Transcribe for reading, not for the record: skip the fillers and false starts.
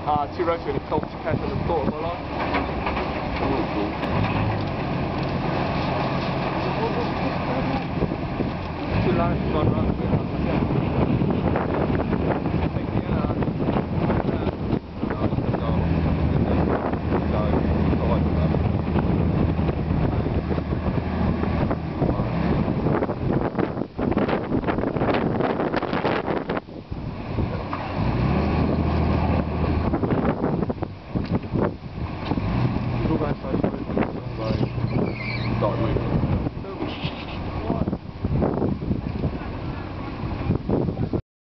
2 rows with a culture cake and a quarter of a life. Too late, gone right.